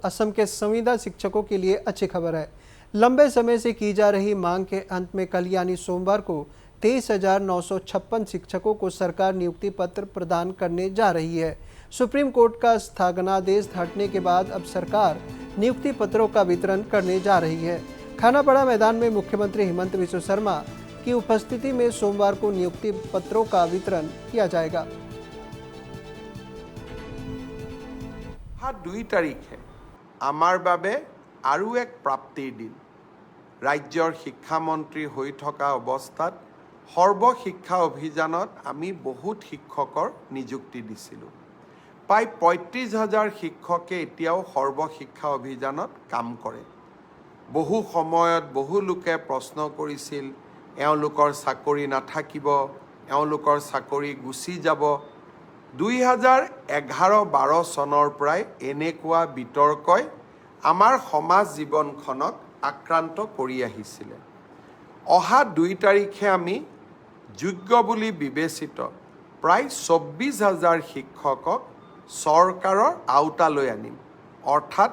असम के संविदा शिक्षकों के लिए अच्छी खबर है। लंबे समय से की जा रही मांग के अंत में कल यानी सोमवार को 23,956 शिक्षकों को सरकार नियुक्ति पत्र प्रदान करने जा रही है। सुप्रीम कोर्ट का स्थगनादेश हटने के बाद अब सरकार नियुक्ति पत्रों का वितरण करने जा रही है। खानापाड़ा मैदान में मुख्यमंत्री हिमंत बिस्वा शर्मा की उपस्थिति में सोमवार को नियुक्ति पत्रों का वितरण किया जाएगा। 2 তাৰিখে আমাৰ বাবে আৰু এক প্ৰাপ্তিৰ দিন। ৰাজ্যৰ শিক্ষামন্ত্ৰী হৈ থকা অৱস্থাত সৰ্বশিক্ষা অভিযানত আমি বহুত শিক্ষকৰ নিযুক্তি দিছিলোঁ। প্ৰায় ৩৫,০০০ শিক্ষকে এতিয়াও সৰ্বশিক্ষা অভিযানত কাম কৰে। বহু সময়ত বহু লোকে প্ৰশ্ন কৰিছিল এওঁলোকৰ চাকৰি নাথাকিব, এওঁলোকৰ চাকৰি গুচি যাব। 2011-12 চনৰ পৰাই এনেকুৱা বিতৰ্কই আমাৰ সমাজ জীৱনখনক আক্ৰান্ত কৰি আহিছিলে। অহা 2 তাৰিখে আমি যোগ্য বুলি বিবেচিত প্ৰায় 24,000 শিক্ষকক চৰকাৰৰ আওতালৈ আনিম। অৰ্থাৎ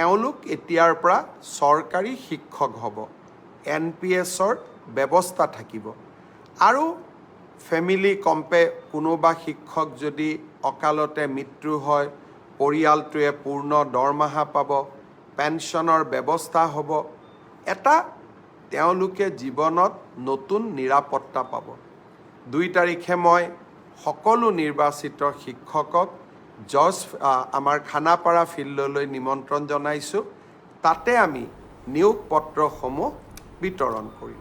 এওঁলোক এতিয়াৰ পৰা চৰকাৰী শিক্ষক হ'ব। NPSৰ ব্যৱস্থা থাকিব আৰু ফেমিলি কম্পে কোনোবা শিক্ষক যদি অকালতে মৃত্যু হয় পৰিয়ালটোৱে পূৰ্ণ দৰমহা পাব, পেঞ্চনৰ ব্যৱস্থা হ'ব। এটা তেওঁলোকে জীৱনত নতুন নিৰাপত্তা পাব। 2 তাৰিখে মই সকলো নিৰ্বাচিত শিক্ষকক আমাৰ খানাপাৰা ফিল্ডলৈ নিমন্ত্ৰণ জনাইছোঁ। তাতে আমি নিয়োগ পত্ৰসমূহ বিতৰণ কৰিম।